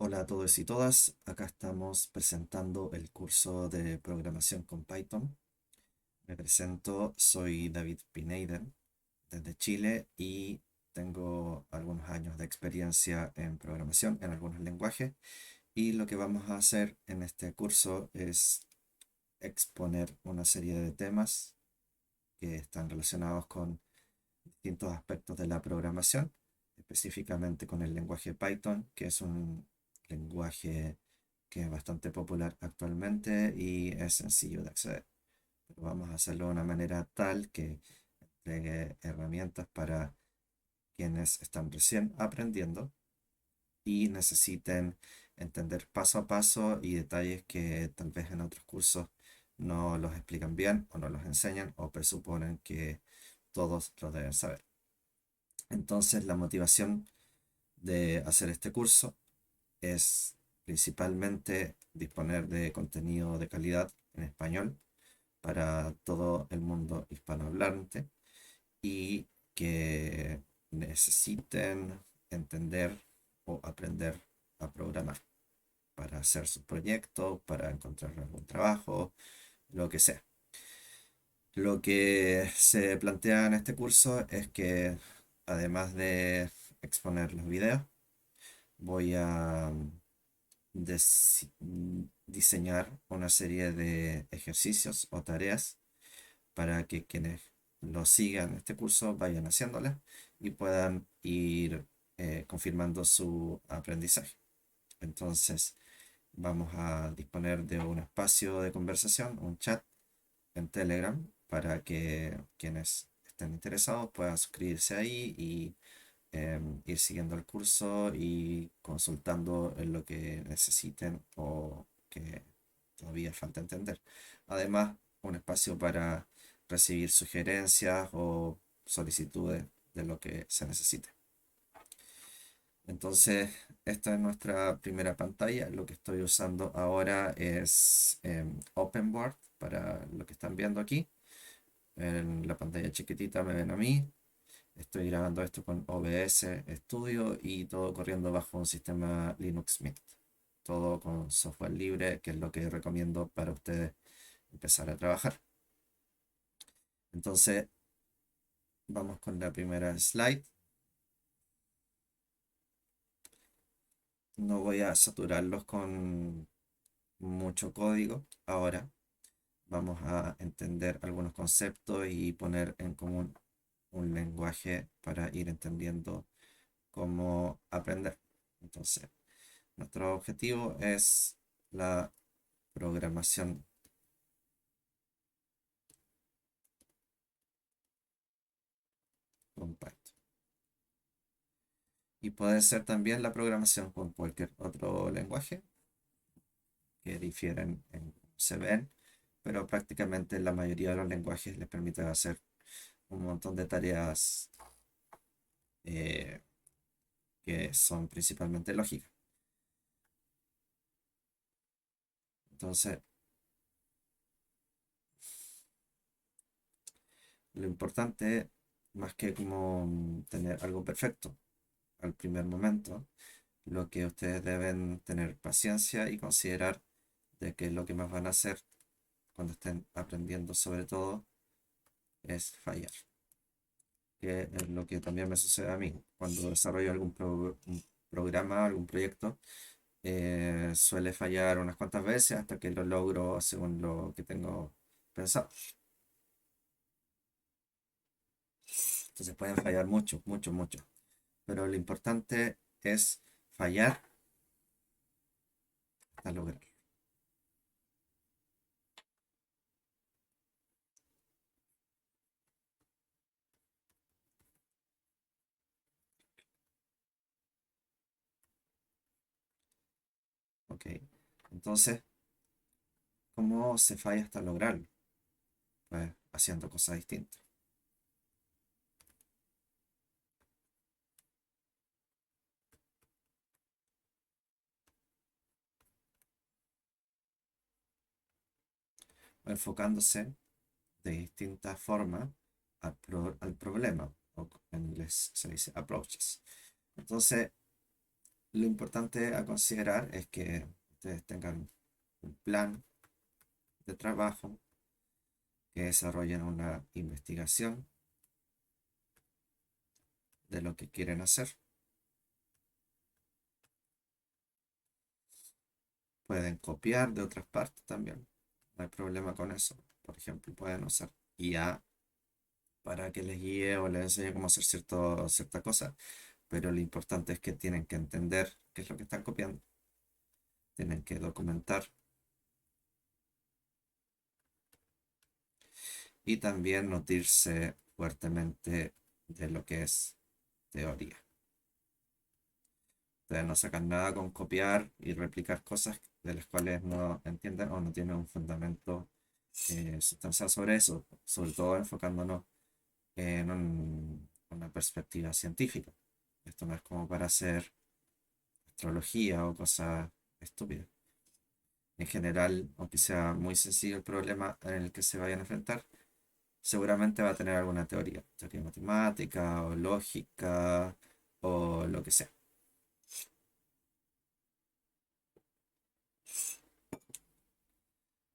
Hola a todos y todas, acá estamos presentando el curso de programación con Python. Me presento, soy David Pineider desde Chile y tengo algunos años de experiencia en programación en algunos lenguajes y lo que vamos a hacer en este curso es exponer una serie de temas que están relacionados con distintos aspectos de la programación, específicamente con el lenguaje Python, que es un lenguaje que es bastante popular actualmente y es sencillo de acceder. Pero vamos a hacerlo de una manera tal que entregue herramientas para quienes están recién aprendiendo y necesiten entender paso a paso y detalles que tal vez en otros cursos no los explican bien o no los enseñan o presuponen que todos lo deben saber. Entonces, la motivación de hacer este curso es principalmente disponer de contenido de calidad en español para todo el mundo hispanohablante y que necesiten entender o aprender a programar para hacer sus proyectos, para encontrar algún trabajo, lo que sea. Lo que se plantea en este curso es que además de exponer los videos, voy a diseñar una serie de ejercicios o tareas para que quienes lo sigan este curso vayan haciéndolas y puedan ir confirmando su aprendizaje. Entonces, vamos a disponer de un espacio de conversación, un chat en Telegram, para que quienes estén interesados puedan suscribirse ahí y ir siguiendo el curso y consultando en lo que necesiten o que todavía falta entender. Además, un espacio para recibir sugerencias o solicitudes de lo que se necesite. Entonces, esta es nuestra primera pantalla. Lo que estoy usando ahora es OpenBoard para lo que están viendo aquí. En la pantalla chiquitita me ven a mí. Estoy grabando esto con OBS Studio y todo corriendo bajo un sistema Linux Mint. Todo con software libre, que es lo que recomiendo para ustedes empezar a trabajar. Entonces, vamos con la primera slide. No voy a saturarlos con mucho código ahora. Vamos a entender algunos conceptos y poner en común un lenguaje para ir entendiendo cómo aprender. Entonces, nuestro objetivo es la programación con Python. Y puede ser también la programación con cualquier otro lenguaje que difieren en se ven, pero prácticamente la mayoría de los lenguajes les permiten hacer un montón de tareas eh, que son principalmente lógicas. Entonces, lo importante, más que como tener algo perfecto al primer momento, lo que ustedes deben tener paciencia y considerar de que lo que más van a hacer cuando estén aprendiendo sobre todo es fallar, que es lo que también me sucede a mí. Cuando desarrollo un programa, algún proyecto, suele fallar unas cuantas veces hasta que lo logro según lo que tengo pensado. Entonces pueden fallar mucho, mucho, mucho. Pero lo importante es fallar hasta lograrlo. ¿Ok? Entonces, ¿cómo se falla hasta lograrlo? Pues haciendo cosas distintas. Enfocándose de distintas formas al problema, o en inglés se dice approaches. Entonces, Lo importante a considerar es que ustedes tengan un plan de trabajo, que desarrollen una investigación de lo que quieren hacer. Pueden copiar de otras partes también. No hay problema con eso. Por ejemplo, pueden usar IA para que les guíe o les enseñe cómo hacer cierta cosa. Pero lo importante es que tienen que entender qué es lo que están copiando. Tienen que documentar y también nutrirse fuertemente de lo que es teoría. Ustedes no sacan nada con copiar y replicar cosas de las cuales no entienden o no tienen un fundamento sustancial sobre eso, sobre todo enfocándonos en una perspectiva científica. Esto no es como para hacer astrología o cosas estúpidas. En general, aunque sea muy sencillo el problema en el que se vayan a enfrentar, seguramente va a tener alguna teoría matemática o lógica o lo que sea.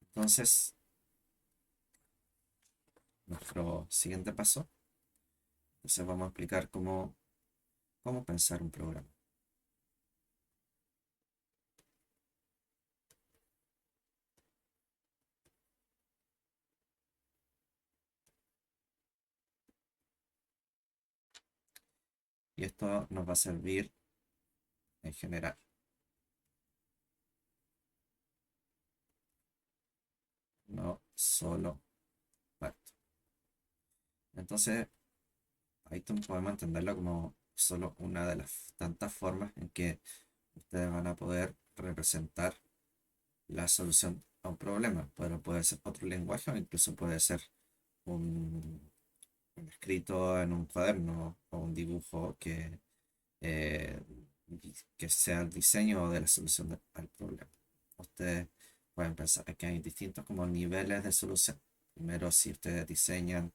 Entonces, nuestro siguiente paso, entonces vamos a explicar cómo pensar un programa. Y esto nos va a servir en general, no solo para esto. Entonces, Python podemos entenderlo como solo una de las tantas formas en que ustedes van a poder representar la solución a un problema. Pero puede ser otro lenguaje o incluso puede ser un, un escrito en un cuaderno o un dibujo eh, que sea el diseño de la solución al problema. Ustedes pueden pensar que hay distintos como niveles de solución. Primero, si ustedes diseñan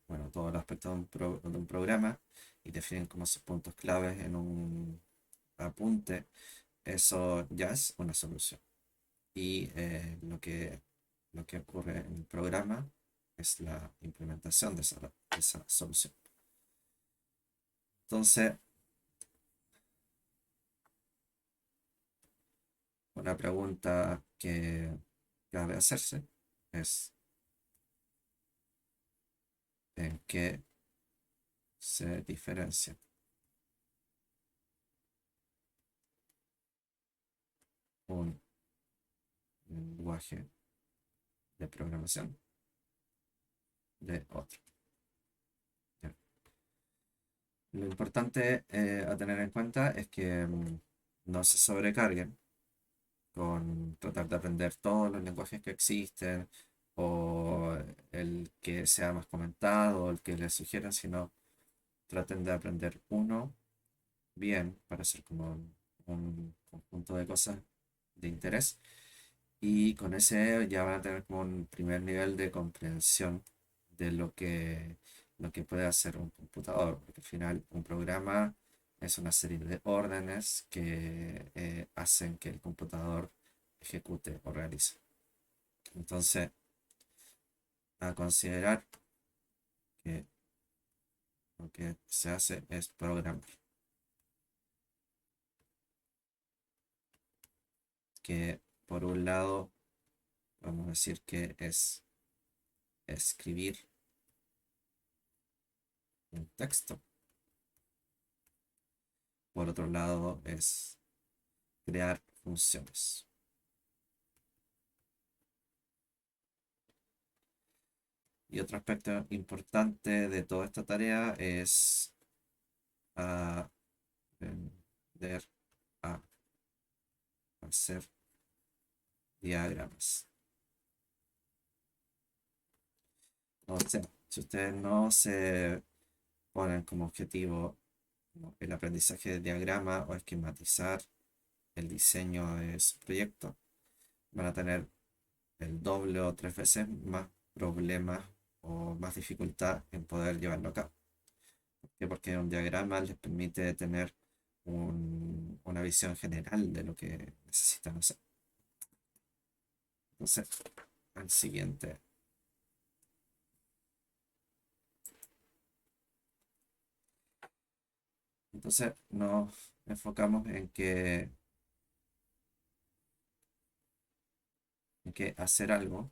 bueno, todos los aspectos de un programa y definen como sus puntos claves en un apunte, eso ya es una solución. Y lo que ocurre en el programa es la implementación de esa solución. Entonces, una pregunta que cabe hacerse es en qué se diferencia un lenguaje de programación de otro. ¿Ya? Lo importante a tener en cuenta es que no se sobrecarguen con tratar de aprender todos los lenguajes que existen o el que sea más comentado o el que les sugieran, sino traten de aprender uno bien para hacer como un conjunto de cosas de interés y con ese ya van a tener como un primer nivel de comprensión de lo que puede hacer un computador, porque al final un programa es una serie de órdenes que hacen que el computador ejecute o realice. Entonces, a considerar que lo que se hace es programar, que por un lado vamos a decir que es escribir un texto, por otro lado es crear funciones. Y otro aspecto importante de toda esta tarea es aprender a hacer diagramas. O sea, si ustedes no se ponen como objetivo, ¿no?, el aprendizaje de diagrama o esquematizar el diseño de su proyecto, van a tener el doble o tres veces más problemas o más dificultad en poder llevarlo a cabo. ¿Por qué? Porque un diagrama les permite tener una visión general de lo que necesitan hacer. Entonces, al siguiente. Entonces nos enfocamos en que hacer algo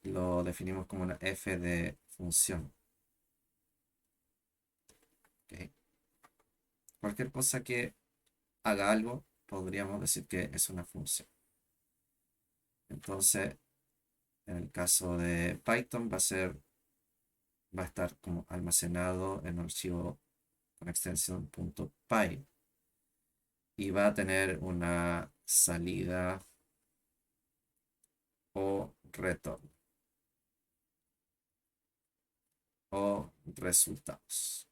lo definimos como una f de función. ¿Ok? Cualquier cosa que haga algo, podríamos decir que es una función. Entonces, en el caso de Python va a estar como almacenado en un archivo con extensión .py y va a tener una salida o retorno o resultados.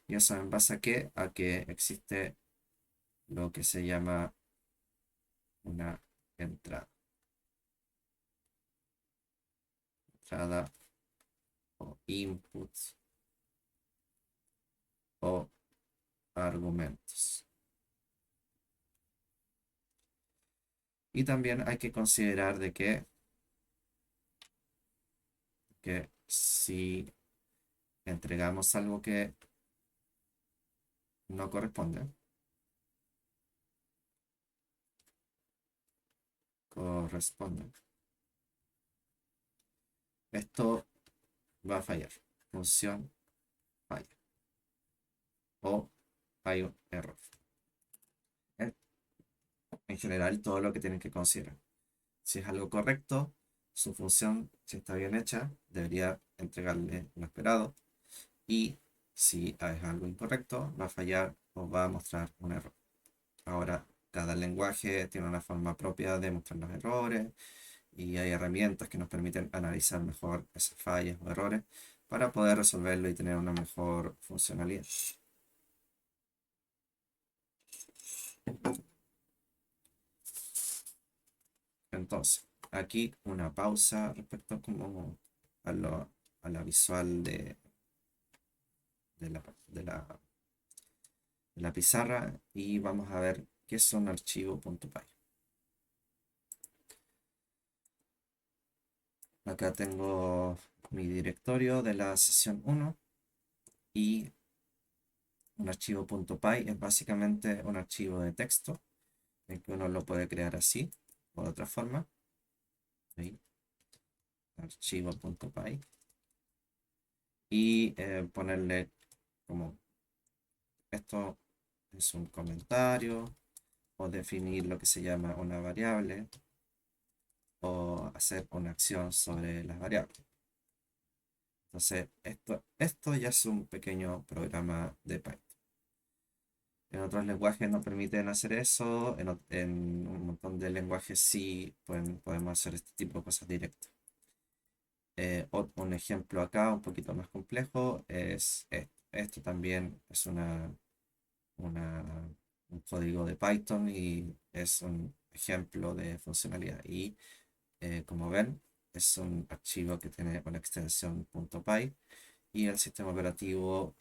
¿Y eso en base a qué? A que existe lo que se llama una entrada. Entrada o input o argumentos. Y también hay que considerar de que si entregamos algo que no corresponde, esto va a fallar. Función falla. O hay un error. En general, todo lo que tienen que considerar. Si es algo correcto, su función, si está bien hecha, debería entregarle lo esperado. Y si es algo incorrecto, va a fallar o va a mostrar un error. Ahora, cada lenguaje tiene una forma propia de mostrar los errores y hay herramientas que nos permiten analizar mejor esas fallas o errores para poder resolverlo y tener una mejor funcionalidad. Entonces, aquí una pausa respecto como a la visual de la, de la, de la pizarra y vamos a ver qué es un archivo .py. Acá tengo mi directorio de la sesión 1 y un archivo .py es básicamente un archivo de texto en que uno lo puede crear así o de otra forma. Ahí, archivo.py y ponerle como esto es un comentario o definir lo que se llama una variable o hacer una acción sobre las variables. Entonces, esto ya es un pequeño programa de Python. En otros lenguajes no permiten hacer eso, en un montón de lenguajes sí podemos hacer este tipo de cosas directas. Un ejemplo acá, un poquito más complejo, es esto. Esto también es un código de Python y es un ejemplo de funcionalidad. Y como ven, es un archivo que tiene una extensión .py y el sistema operativo,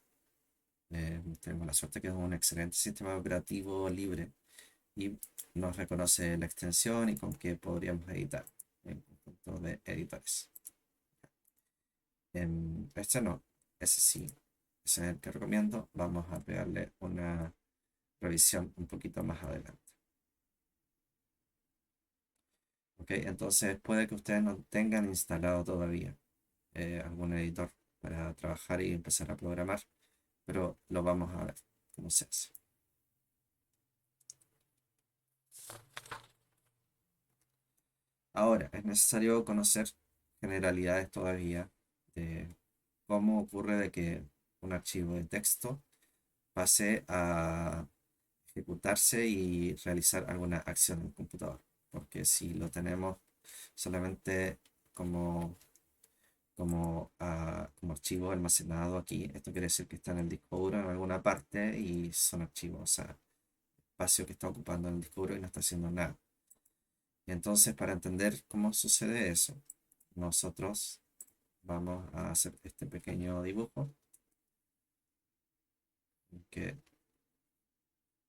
tenemos la suerte que es un excelente sistema operativo libre y nos reconoce la extensión y con qué podríamos editar en conjunto de editores. Este no, ese sí, ese es el que recomiendo. Vamos a pegarle una revisión un poquito más adelante. ¿Ok? Entonces puede que ustedes no tengan instalado todavía algún editor para trabajar y empezar a programar, pero lo vamos a ver cómo se hace. Ahora, es necesario conocer generalidades todavía de cómo ocurre de que un archivo de texto pase a ejecutarse y realizar alguna acción en el computador. Porque si lo tenemos solamente como, como archivo almacenado aquí, esto quiere decir que está en el disco duro en alguna parte y son archivos, o sea, espacio que está ocupando en el disco duro y no está haciendo nada. Y entonces, para entender cómo sucede eso, nosotros vamos a hacer este pequeño dibujo que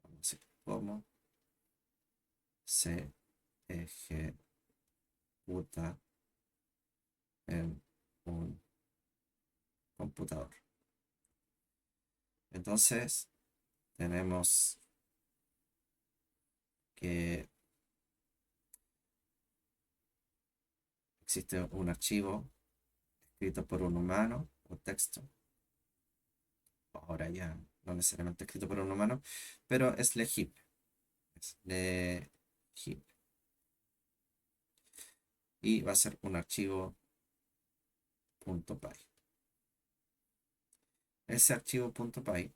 vamos a decir cómo se ejecuta en un computador. Entonces tenemos que existe un archivo escrito por un humano o texto. Ahora ya no necesariamente escrito por un humano, pero es legible. Es legible. Y va a ser un archivo .py. Ese archivo .py,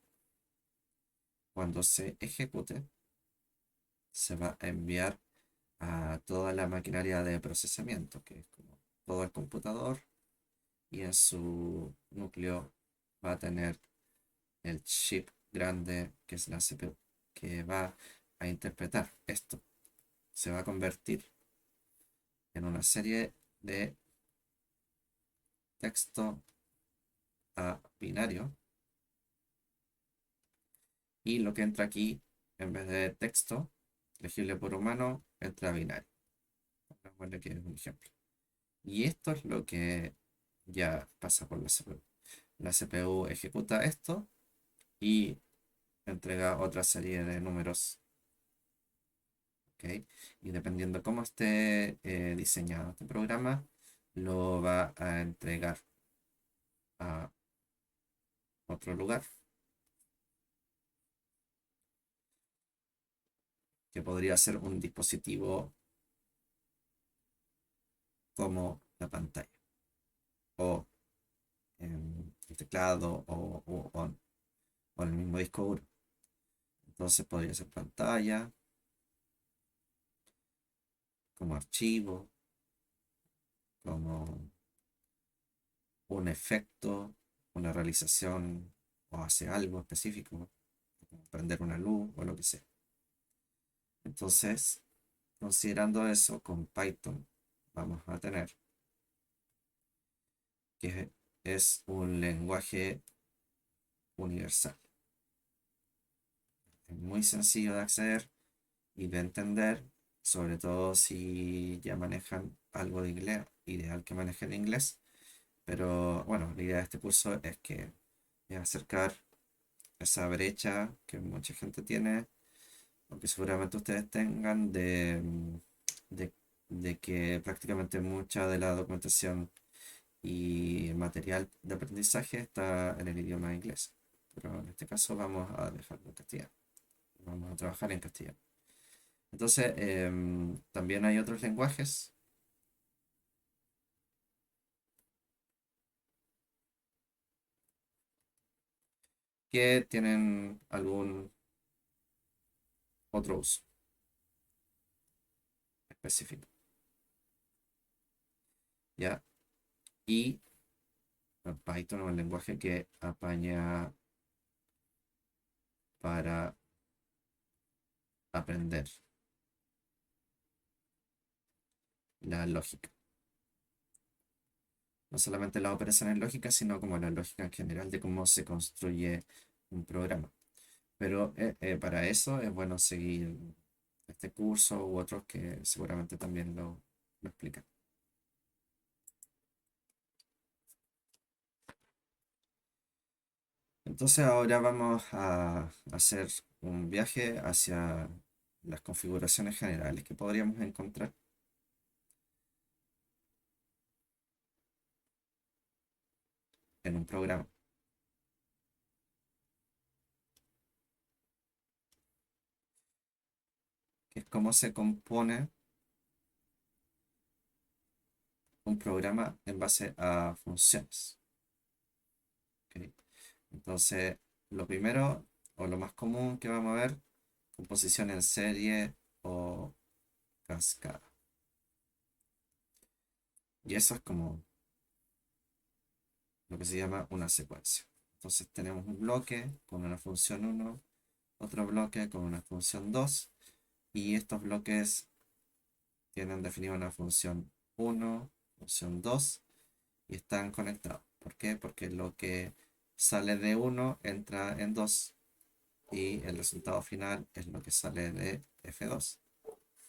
cuando se ejecute, se va a enviar a toda la maquinaria de procesamiento, que es como todo el computador, y en su núcleo va a tener el chip grande que es la CPU, que va a interpretar esto. Se va a convertir en una serie de texto a binario, y lo que entra aquí, en vez de texto legible por humano, entra binario. Pongámosle que es un ejemplo. Y esto es lo que ya pasa por la CPU. La CPU ejecuta esto y entrega otra serie de números. ¿Ok? Y dependiendo cómo esté diseñado este programa, lo va a entregar a otro lugar, que podría ser un dispositivo como la pantalla, o el teclado, o el mismo disco duro. Entonces podría ser pantalla, como archivo, como un efecto, una realización, o hace algo específico, como prender una luz o lo que sea. Entonces, considerando eso, con Python vamos a tener que es un lenguaje universal. Es muy sencillo de acceder y de entender, sobre todo si ya manejan algo de inglés, ideal que manejen inglés. Pero bueno, la idea de este curso es que es acercar esa brecha que mucha gente tiene, o que seguramente ustedes tengan, de, de que prácticamente mucha de la documentación y material de aprendizaje está en el idioma inglés. Pero en este caso vamos a dejarlo en castellano. Vamos a trabajar en castellano. Entonces, también hay otros lenguajes que tienen algún otro uso específico, ¿ya? Y Python es un lenguaje que apaña para aprender la lógica. No solamente las operaciones lógicas, sino como la lógica en general de cómo se construye un programa. Pero para eso es bueno seguir este curso u otros que seguramente también lo explican. Entonces ahora vamos a hacer un viaje hacia las configuraciones generales que podríamos encontrar en un programa, que es cómo se compone un programa en base a funciones. ¿Ok? Entonces, lo primero o lo más común que vamos a ver, composición en serie o cascada. Y eso es como lo que se llama una secuencia. Entonces tenemos un bloque con una función 1, otro bloque con una función 2, y estos bloques tienen definida una función 1 función 2 y están conectados. ¿Por qué? Porque lo que sale de 1 entra en 2 y el resultado final es lo que sale de F2.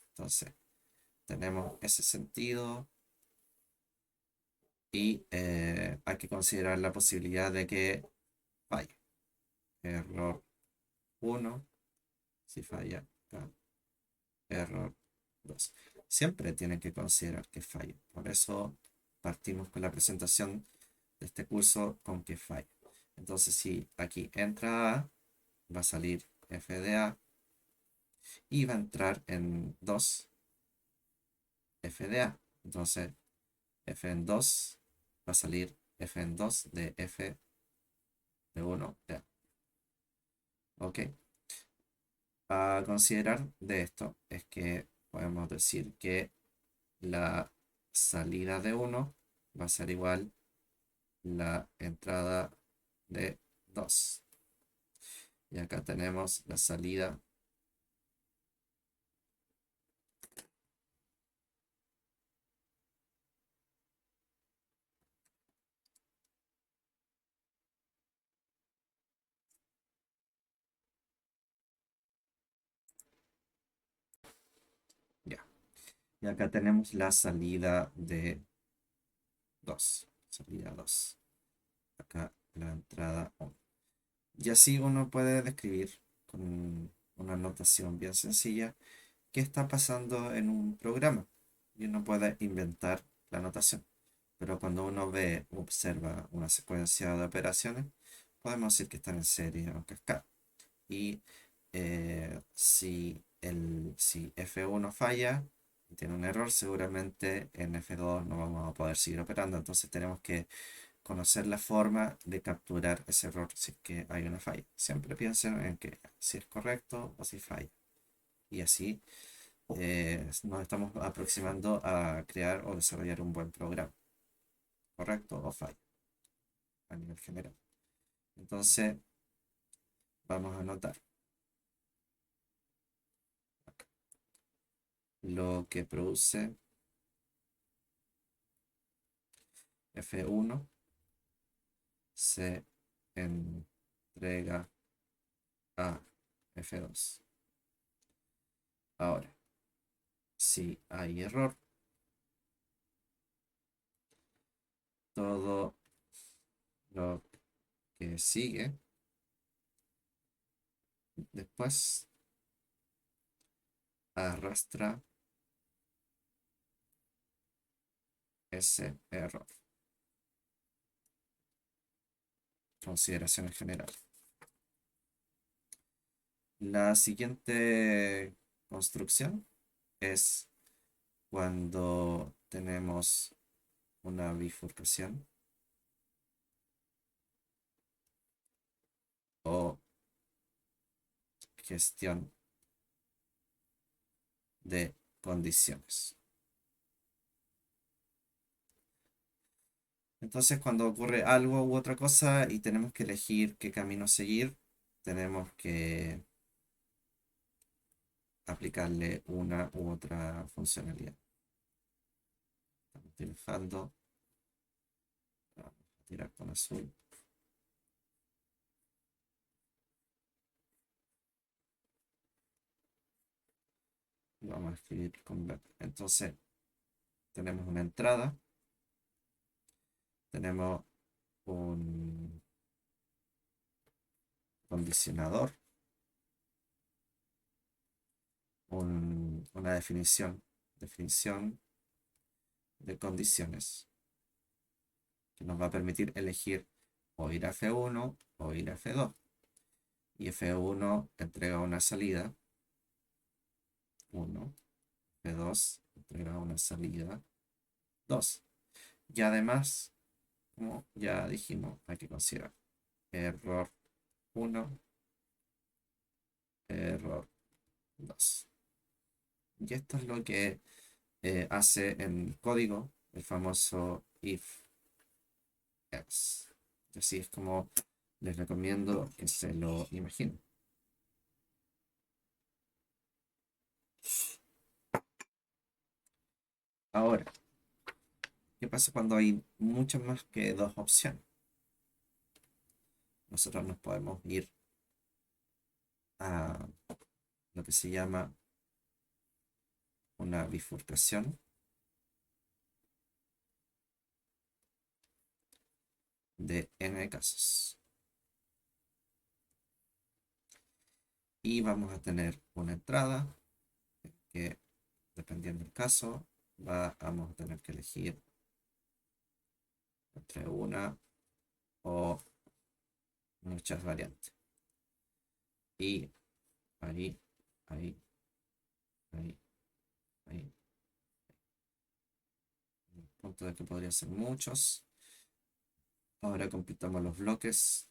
Entonces, tenemos ese sentido y hay que considerar la posibilidad de que falle. Error 1, si falla acá. Error 2. Siempre tienen que considerar que falle. Por eso partimos con la presentación de este curso con que falle. Entonces, si aquí entra A, va a salir f de A y va a entrar en 2 f de A. Entonces, f en 2 va a salir f en 2 de f de 1 de A. ¿Ok? A considerar de esto es que podemos decir que la salida de 1 va a ser igual la entrada de 2. Y acá tenemos la salida ya. Y acá tenemos la salida de 2. Salida 2. Acá la entrada 1. Y así uno puede describir con una notación bien sencilla qué está pasando en un programa. Y uno puede inventar la notación. Pero cuando uno observa una secuencia de operaciones, podemos decir que están en serie o cascada. Y si F1 falla y tiene un error, seguramente en F2 no vamos a poder seguir operando. Entonces tenemos que conocer la forma de capturar ese error si es que hay una falla. Siempre piensen en que si es correcto o si falla. Y así nos estamos aproximando a crear o desarrollar un buen programa. ¿Correcto o falla? A nivel general. Entonces, vamos a anotar lo que produce F1 se entrega a F2. Ahora, si hay error, todo lo que sigue después arrastra ese error. Consideraciones generales. La siguiente construcción es cuando tenemos una bifurcación o gestión de condiciones. Entonces, cuando ocurre algo u otra cosa y tenemos que elegir qué camino seguir, tenemos que aplicarle una u otra funcionalidad. Estamos utilizando, vamos a tirar con azul. Y vamos a escribir con verde. Entonces, tenemos una entrada, tenemos un condicionador, una definición de condiciones que nos va a permitir elegir o ir a F1 o ir a F2. Y F1 entrega una salida 1, F2 entrega una salida 2. Y además, como ya dijimos, hay que considerar error 1, error 2. Y esto es lo que hace en código el famoso if else. Y así es como les recomiendo que se lo imaginen. Ahora, ¿Qué pasa cuando hay muchas más que dos opciones? Nosotros nos podemos ir a lo que se llama una bifurcación de n casos. Y vamos a tener una entrada que, dependiendo del caso, vamos a tener que elegir entre una o muchas variantes. Y ahí, ahí, ahí, ahí. El punto de que podría ser muchos. Ahora completamos los bloques.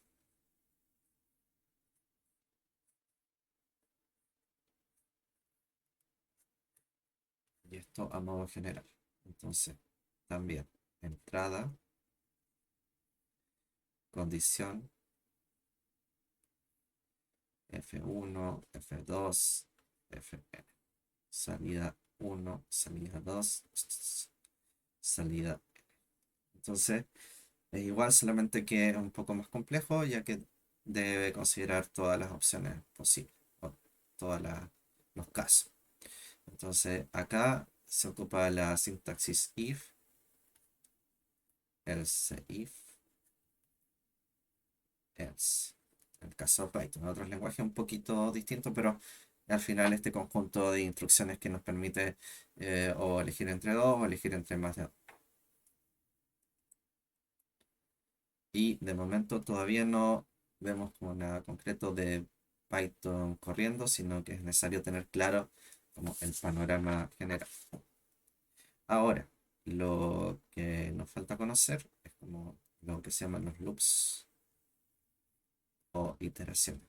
Y esto a modo general. Entonces, también entrada, condición, F1, F2, Fn. Salida 1, salida 2, salida. Entonces, es igual, solamente que es un poco más complejo, ya que debe considerar todas las opciones posibles, o todos los casos. Entonces, acá se ocupa la sintaxis if, else if, else. En el caso de Python, en otros lenguajes un poquito distinto, pero al final este conjunto de instrucciones que nos permite o elegir entre dos o elegir entre más de dos. Y de momento todavía no vemos como nada concreto de Python corriendo, sino que es necesario tener claro como el panorama general. Ahora, lo que nos falta conocer es como lo que se llaman los loops o iteraciones.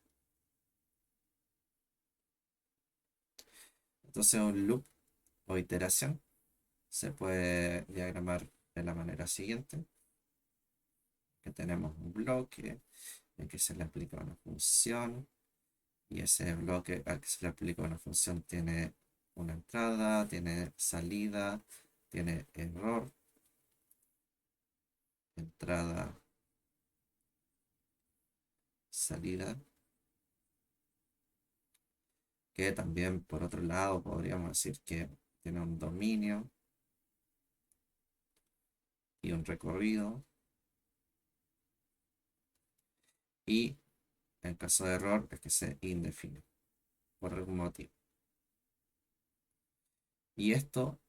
Entonces, un loop o iteración se puede diagramar de la manera siguiente, que tenemos un bloque en que se le aplica una función y ese bloque al que se le aplica una función tiene una entrada, tiene salida, tiene error, entrada, salida, que también por otro lado podríamos decir que tiene un dominio y un recorrido, y en caso de error es que se indefine por algún motivo. Y esto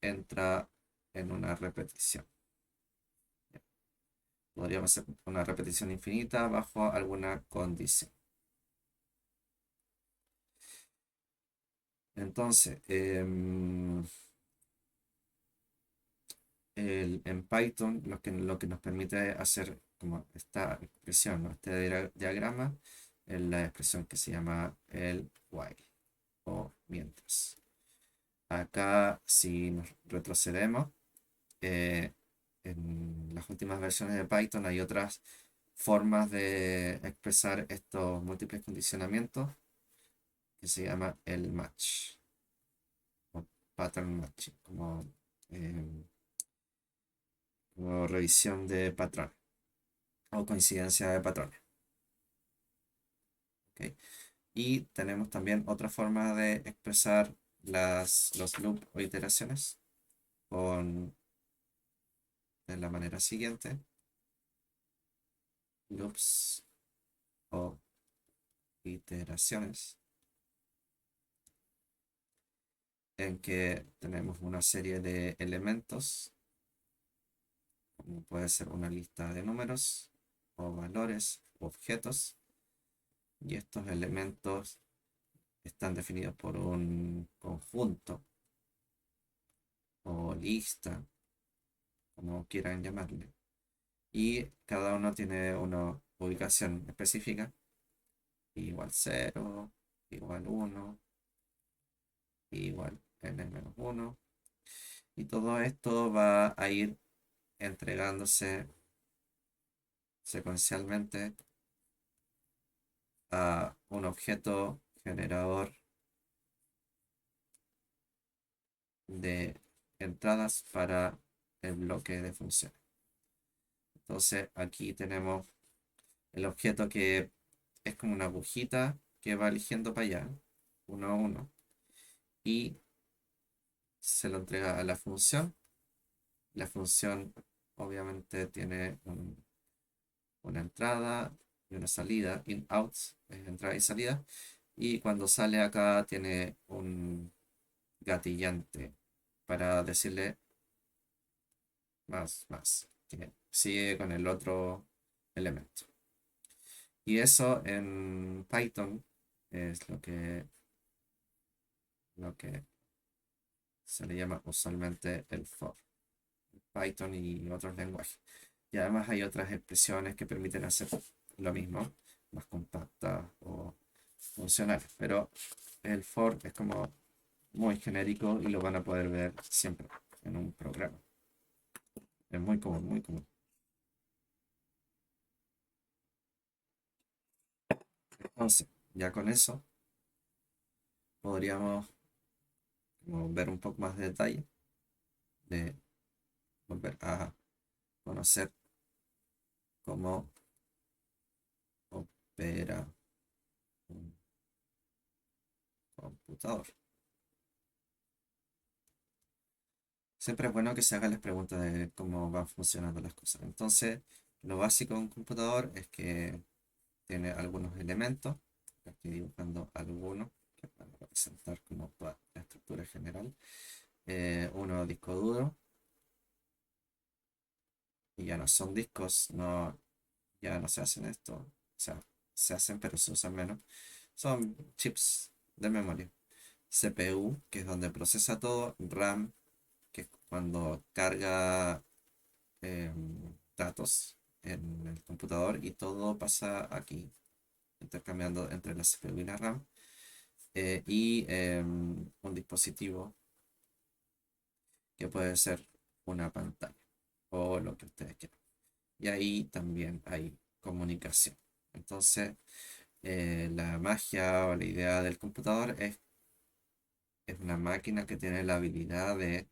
entra en una repetición. Podríamos hacer una repetición infinita bajo alguna condición. Entonces, en Python lo que nos permite hacer como esta expresión, ¿no? Este diagrama, es la expresión que se llama el while o mientras. Acá, si nos retrocedemos, en las últimas versiones de Python hay otras formas de expresar estos múltiples condicionamientos que se llama el match o pattern matching, eh, como revisión de patrones o coincidencia de patrones. ¿Ok? Y tenemos también otra forma de expresar los loops o iteraciones de la manera siguiente: loops o iteraciones, en que tenemos una serie de elementos, como puede ser una lista de números o valores o objetos, y estos elementos están definidos por un conjunto o lista, como quieran llamarle, y cada uno tiene una ubicación específica, igual 0, igual 1, igual n-1, y todo esto va a ir entregándose secuencialmente a un objeto generador de entradas para el bloque de funciones. Entonces aquí tenemos el objeto que es como una agujita que va eligiendo para allá, uno a uno, y se lo entrega a la función. La función obviamente tiene una entrada y una salida, in, out, es entrada y salida, y cuando sale acá tiene un gatillante para decirle más, que sigue con el otro elemento. Y eso en Python es lo que se le llama usualmente el for. Python y otros lenguajes. Y además hay otras expresiones que permiten hacer lo mismo, más compactas o funcionales. Pero el for es como muy genérico y lo van a poder ver siempre en un programa. Es muy común, muy común. Entonces, ya con eso podríamos como ver un poco más de detalle, de volver a conocer cómo opera un computador. Siempre es bueno que se hagan las preguntas de cómo van funcionando las cosas. Entonces, lo básico de un computador es que tiene algunos elementos. Estoy dibujando algunos que van a representar como toda la estructura general. Uno disco duro, y ya no son discos, no, ya no se hacen esto. O sea, se hacen pero se usan menos. Son chips de memoria. CPU, que es donde procesa todo. RAM, que es cuando carga datos en el computador y todo pasa aquí, intercambiando entre la CPU y la RAM. Un dispositivo que puede ser una pantalla o lo que ustedes quieran. Y ahí también hay comunicación. Entonces, la magia o la idea del computador es una máquina que tiene la habilidad de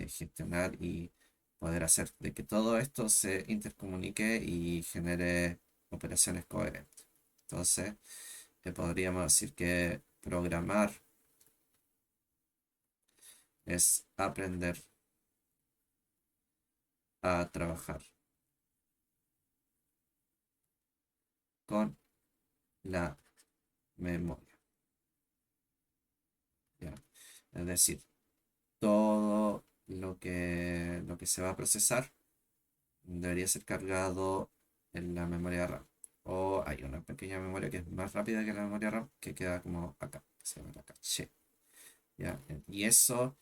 gestionar y poder hacer de que todo esto se intercomunique y genere operaciones coherentes. Entonces, podríamos decir que programar es aprender a trabajar con la memoria. ¿Ya? Es decir, todo lo que se va a procesar debería ser cargado en la memoria RAM. O hay una pequeña memoria que es más rápida que la memoria RAM que queda como acá, que se llama la caché. ¿Ya? Y eso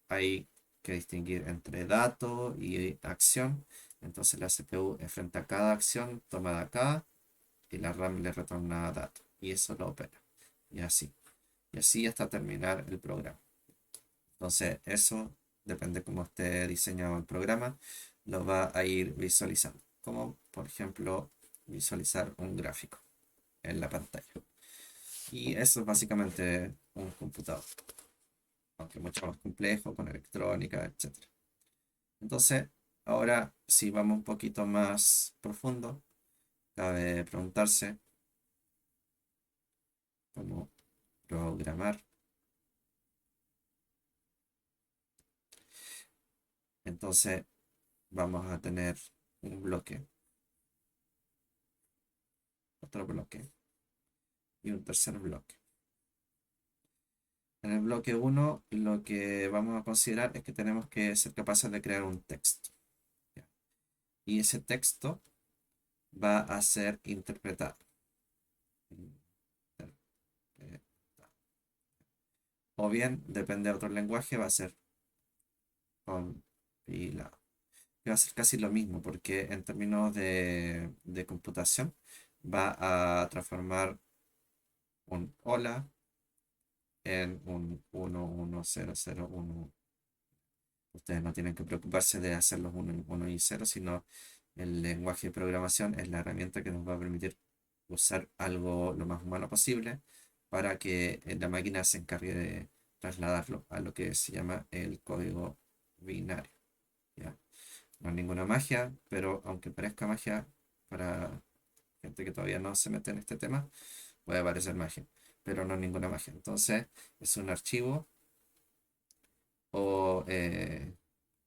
hay que distinguir entre dato y acción. Entonces la CPU enfrenta cada acción, toma de acá y la RAM le retorna dato. Y eso lo opera. Y así. Y así hasta terminar el programa. Entonces eso depende cómo esté diseñado el programa, lo va a ir visualizando. Como por ejemplo visualizar un gráfico en la pantalla. Y eso es básicamente un computador, aunque mucho más complejo, con electrónica, etcétera. Entonces, ahora si vamos un poquito más profundo, cabe preguntarse cómo programar. Entonces, vamos a tener un bloque, otro bloque y un tercer bloque. En el bloque 1 lo que vamos a considerar es que tenemos que ser capaces de crear un texto. ¿Ya? Y ese texto va a ser interpretado. O bien, depende de otro lenguaje, va a ser compilado. Y va a ser casi lo mismo, porque en términos de computación va a transformar un hola en un 11001. Ustedes no tienen que preocuparse de hacer los 1 y 0, sino el lenguaje de programación es la herramienta que nos va a permitir usar algo lo más humano posible para que la máquina se encargue de trasladarlo a lo que se llama el código binario. ¿Ya? No es ninguna magia, pero aunque parezca magia, para gente que todavía no se mete en este tema, puede parecer magia, pero no es ninguna magia. Entonces, es un archivo o,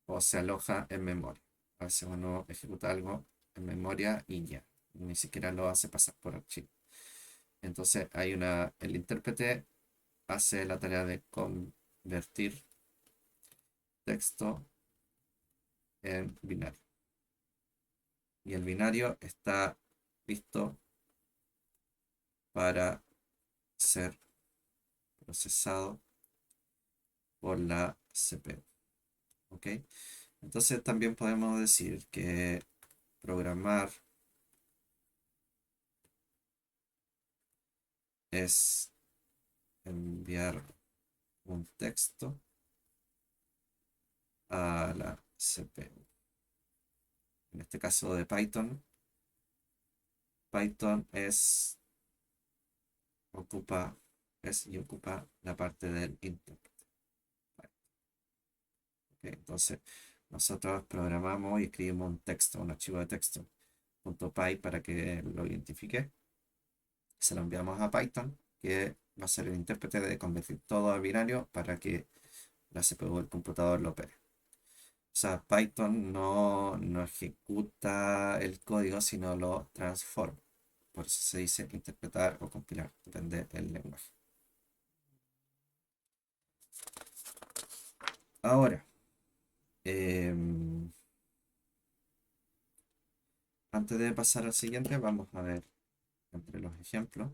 o se aloja en memoria. A veces uno ejecuta algo en memoria y ya, ni siquiera lo hace pasar por archivo. Entonces, el intérprete hace la tarea de convertir texto en binario. Y el binario está listo para ser procesado por la CPU. ¿Ok? Entonces también podemos decir que programar es enviar un texto a la CPU. En este caso de Python, Python ocupa la parte del intérprete. ¿Ok? Entonces, nosotros programamos y escribimos un texto, un archivo de texto, .py para que lo identifique. Se lo enviamos a Python, que va a ser el intérprete de convertir todo a binario para que la CPU del computador lo opere. O sea, Python no ejecuta el código, sino lo transforma. Por eso se dice interpretar o compilar, depende del lenguaje. Ahora, em, antes de pasar al siguiente, vamos a ver entre los ejemplos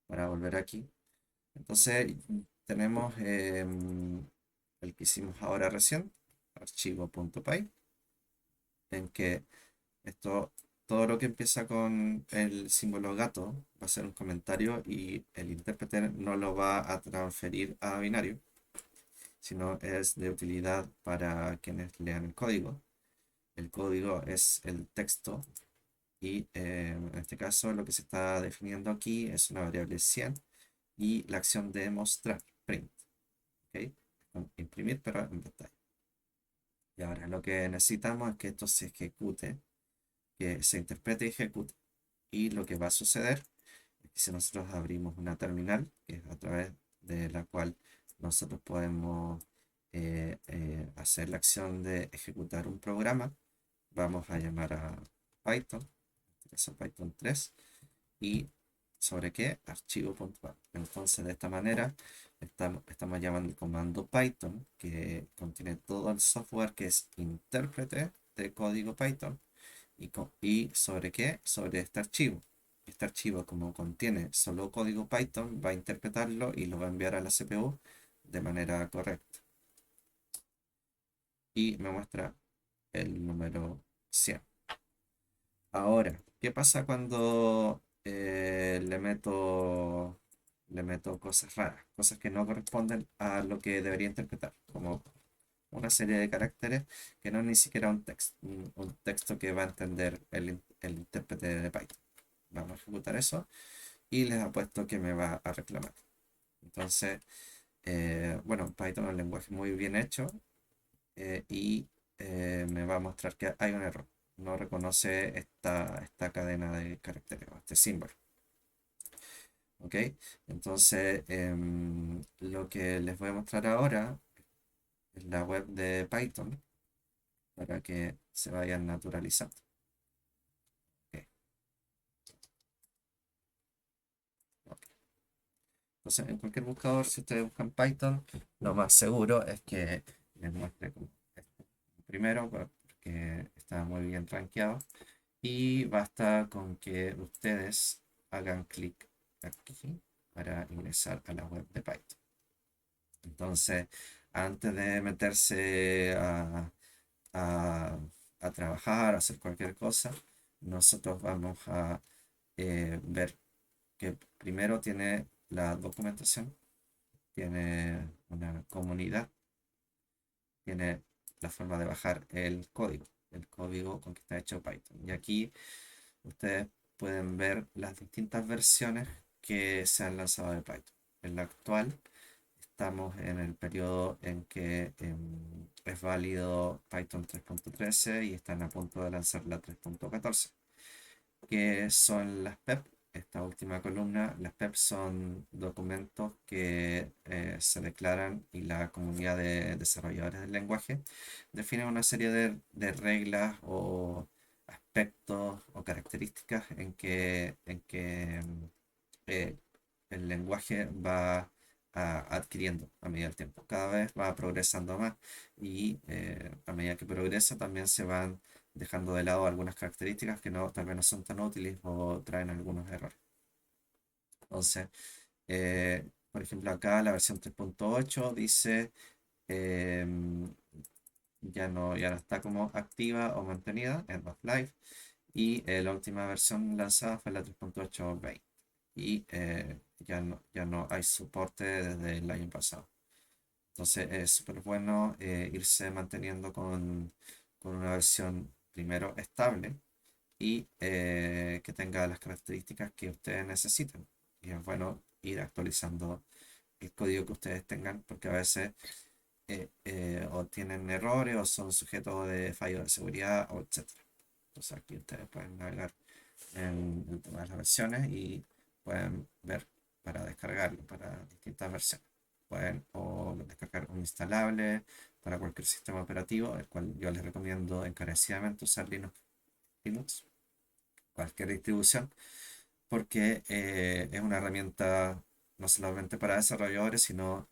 para volver aquí. Entonces, tenemos el que hicimos ahora recién, archivo.py, en que esto, todo lo que empieza con el símbolo gato va a ser un comentario y el intérprete no lo va a transferir a binario, sino es de utilidad para quienes lean el código. El código es el texto y en este caso lo que se está definiendo aquí es una variable 100 y la acción de mostrar, print. ¿Ok? Imprimir, pero en pantalla. Y ahora lo que necesitamos es que esto se ejecute, que se interprete y ejecute. Y lo que va a suceder es que si nosotros abrimos una terminal, que es a través de la cual nosotros podemos hacer la acción de ejecutar un programa, vamos a llamar a Python, en este caso Python 3, y ¿sobre qué? Archivo.py. Entonces, de esta manera, estamos llamando el comando Python, que contiene todo el software que es intérprete de código Python. ¿Y sobre qué? Sobre este archivo. Este archivo, como contiene solo código Python, va a interpretarlo y lo va a enviar a la CPU de manera correcta. Y me muestra el número 100. Ahora, ¿qué pasa cuando le meto cosas raras? Cosas que no corresponden a lo que debería interpretar, como una serie de caracteres que no es ni siquiera un texto que va a entender el intérprete de Python. Vamos a ejecutar eso y les apuesto que me va a reclamar. Entonces, bueno, Python es un lenguaje muy bien hecho y me va a mostrar que hay un error. No reconoce esta cadena de caracteres o este símbolo. ¿Ok? Entonces, lo que les voy a mostrar ahora es la web de Python para que se vayan naturalizando. Ok, ok. Entonces, en cualquier buscador, si ustedes buscan Python, lo más seguro es que les muestre como esto. Primero, porque está muy bien rankeado. Y basta con que ustedes hagan clic aquí para ingresar a la web de Python. Entonces, antes de meterse a, a trabajar, a hacer cualquier cosa, nosotros vamos a ver que primero tiene la documentación, tiene una comunidad, tiene la forma de bajar el código con que está hecho Python. Y aquí ustedes pueden ver las distintas versiones que se han lanzado de Python. En la actual estamos en el periodo en que es válido Python 3.13 y están a punto de lanzar la 3.14. ¿Qué son las PEP? Esta última columna, las PEP son documentos que se declaran y la comunidad de desarrolladores del lenguaje define una serie de reglas o aspectos o características en que eh, el lenguaje va adquiriendo a medida del tiempo. Cada vez va progresando más y a medida que progresa también se van dejando de lado algunas características que no, tal vez no son tan útiles o traen algunos errores. Entonces, por ejemplo, acá la versión 3.8 dice em, ya no está como activa o mantenida, end of life, y la última versión lanzada fue la 3.8.20 y ya no hay soporte desde el año pasado. Entonces es súper bueno irse manteniendo con una versión primero estable y que tenga las características que ustedes necesiten. Y es bueno ir actualizando el código que ustedes tengan porque a veces o tienen errores o son sujetos de fallos de seguridad o etcétera. Entonces aquí ustedes pueden navegar en el tema de las versiones y pueden ver para descargarlo para distintas versiones. Pueden o descargar un instalable para cualquier sistema operativo, el cual yo les recomiendo encarecidamente usar Linux, cualquier distribución, porque es una herramienta no solamente para desarrolladores, sino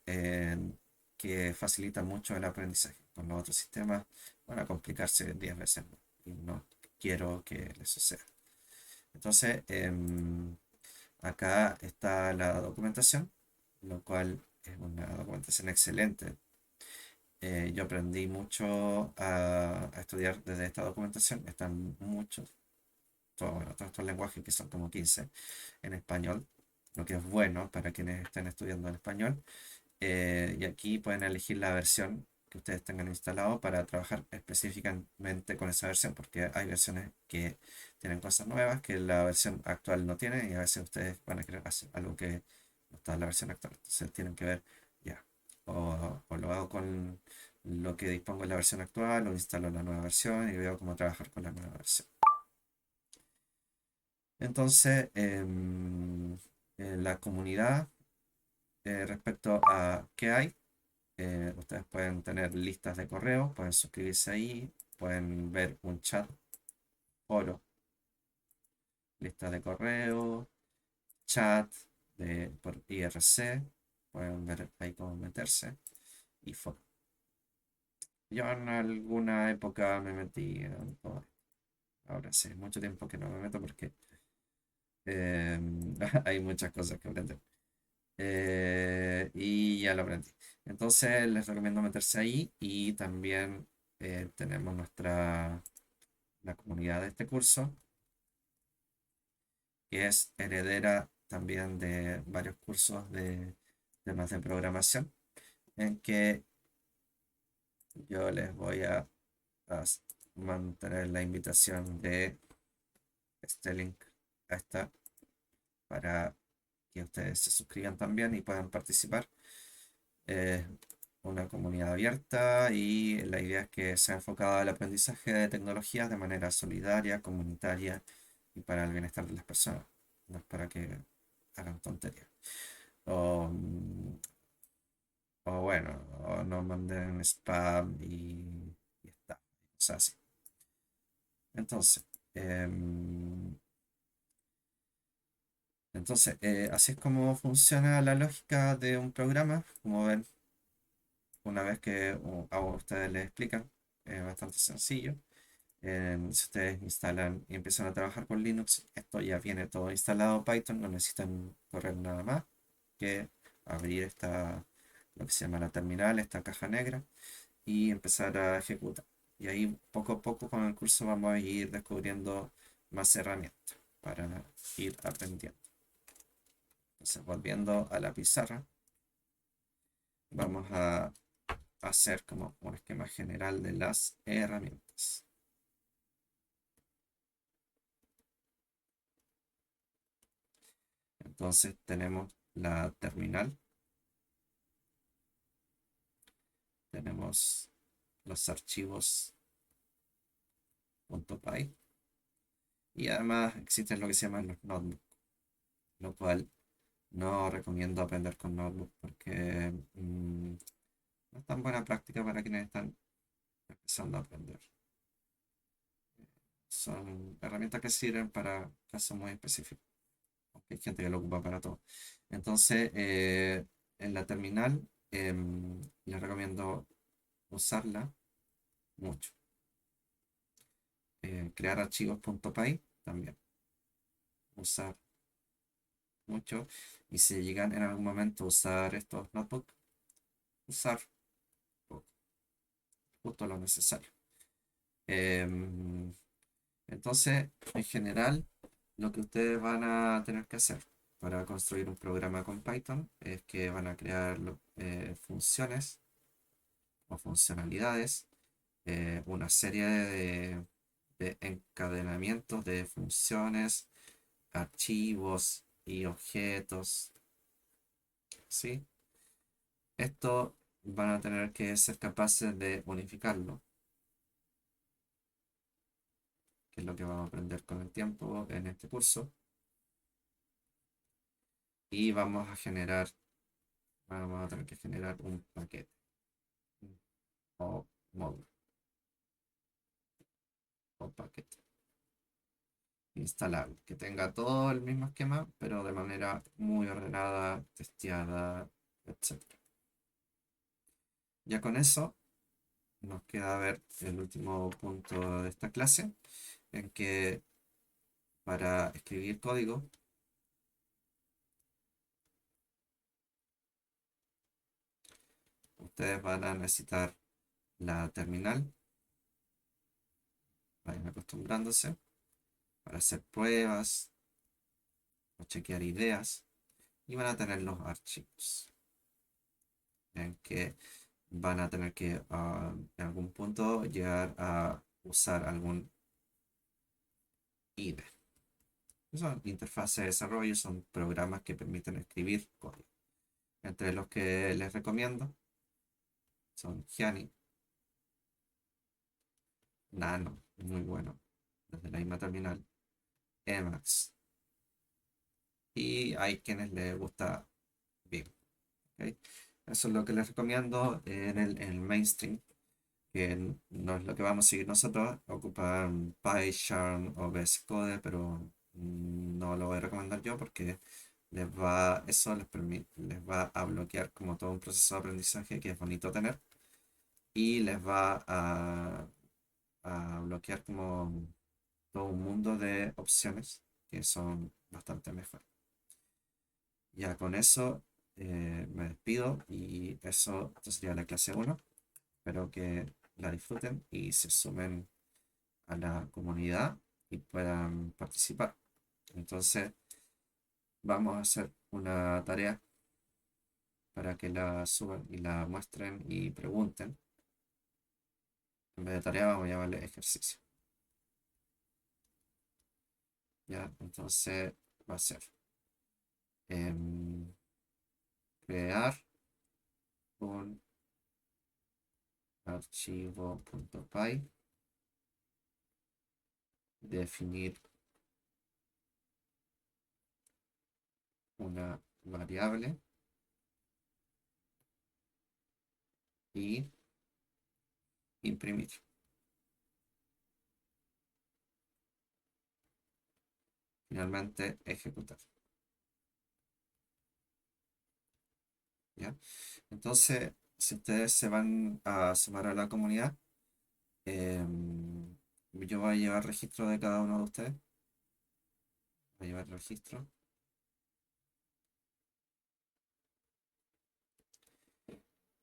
que facilita mucho el aprendizaje. Con los otros sistemas van a complicarse 10 veces más y no quiero que les suceda. Entonces, acá está la documentación, lo cual es una documentación excelente. Yo aprendí mucho a estudiar desde esta documentación. Están muchos, bueno, todos estos lenguajes que son como 15 en español, lo que es bueno para quienes estén estudiando en español. Y aquí pueden elegir la versión que ustedes tengan instalado para trabajar específicamente con esa versión, porque hay versiones que tienen cosas nuevas que la versión actual no tiene y a veces ustedes van a querer hacer algo que no está en la versión actual. Entonces tienen que ver ya, o lo hago con lo que dispongo en la versión actual o instalo la nueva versión y veo cómo trabajar con la nueva versión. Entonces, en la comunidad, respecto a qué hay, ustedes pueden tener listas de correo, pueden suscribirse ahí, pueden ver un chat, foro, lista de correo, chat por IRC, pueden ver ahí cómo meterse y foro. Yo en alguna época me metí en todo esto. Ahora sí, mucho tiempo que no me meto porque eh, hay muchas cosas que aprender. Y ya lo aprendí. Entonces les recomiendo meterse ahí y también tenemos la comunidad de este curso, que es heredera también de varios cursos de temas de programación, en que yo les voy a mantener la invitación de este link a esta para que ustedes se suscriban también y puedan participar. Es una comunidad abierta y la idea es que sea enfocada al aprendizaje de tecnologías de manera solidaria, comunitaria y para el bienestar de las personas, no es para que hagan tonterías. O, o bueno, o no manden spam y está, o sea, así. Entonces, em, así es como funciona la lógica de un programa. Como ven, una vez que a ustedes les explican, es bastante sencillo. Si ustedes instalan y empiezan a trabajar con Linux, esto ya viene todo instalado Python, no necesitan correr nada más que abrir lo que se llama la terminal, esta caja negra, y empezar a ejecutar. Y ahí poco a poco con el curso vamos a ir descubriendo más herramientas para ir aprendiendo. Entonces, volviendo a la pizarra, vamos a hacer como un esquema general de las herramientas. Entonces tenemos la terminal, tenemos los archivos .py y además existen lo que se llaman los notebooks, lo cual no recomiendo aprender con notebook porque no es tan buena práctica para quienes están empezando a aprender. Son herramientas que sirven para casos muy específicos, aunque hay gente que lo ocupa para todo. Entonces, en la terminal les recomiendo usarla mucho. Crear archivos .py también, usar mucho. Y si llegan en algún momento a usar estos notebooks, usar justo lo necesario. Em, entonces, en general, lo que ustedes van a tener que hacer para construir un programa con Python es que van a crear funciones o funcionalidades, una serie de encadenamientos de funciones, archivos y objetos, ¿sí? Esto van a tener que ser capaces de unificarlo, que es lo que vamos a aprender con el tiempo en este curso. Y vamos a tener que generar un paquete o módulo o paquete instalable, que tenga todo el mismo esquema, pero de manera muy ordenada, testeada, etc. Ya con eso nos queda ver el último punto de esta clase, en que para escribir código ustedes van a necesitar la terminal, vayan acostumbrándose, para hacer pruebas o chequear ideas, y van a tener los archivos, en que van a tener que en algún punto llegar a usar algún IDE. Son interfaces de desarrollo, son programas que permiten escribir código. Entre los que les recomiendo son Gianni, Nano, muy bueno, desde la misma terminal, Emacs, y hay quienes les gusta Vim. ¿Ok? Eso es lo que les recomiendo en el mainstream, que no es lo que vamos a seguir nosotros. Ocupan PyCharm o VS Code, pero no lo voy a recomendar yo porque eso les va a bloquear como todo un proceso de aprendizaje que es bonito tener, y les va a bloquear como todo un mundo de opciones que son bastante mejores. Ya con eso me despido, y esto sería la clase 1. Espero que la disfruten y se sumen a la comunidad y puedan participar. Entonces, vamos a hacer una tarea para que la suban y la muestren y pregunten. En vez de tarea, vamos a llamarle ejercicio. ¿Ya? Entonces, va a ser em, crear un archivo.py, definir una variable y imprimir. Finalmente, ejecutar. ¿Ya? Entonces, si ustedes se van a sumar a la comunidad, yo voy a llevar registro de cada uno de ustedes. Voy a llevar registro.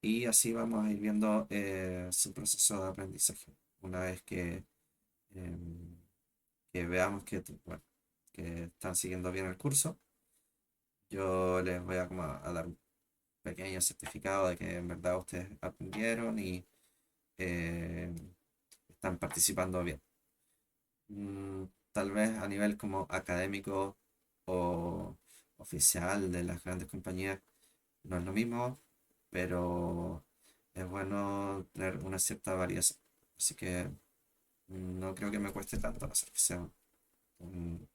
Y así vamos a ir viendo su proceso de aprendizaje. Una vez em, que veamos bueno, que están siguiendo bien el curso, yo les voy a, como a dar un pequeño certificado de que en verdad ustedes aprendieron y eh, están participando bien. Tal vez a nivel como académico o oficial de las grandes compañías no es lo mismo, pero es bueno tener una cierta variación. Así que no creo que me cueste tanto hacer que sea un-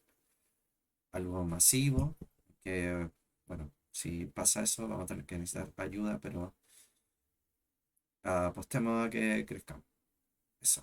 algo masivo, que bueno, si pasa eso vamos a tener que necesitar ayuda, pero apostemos a que crezcamos. Eso.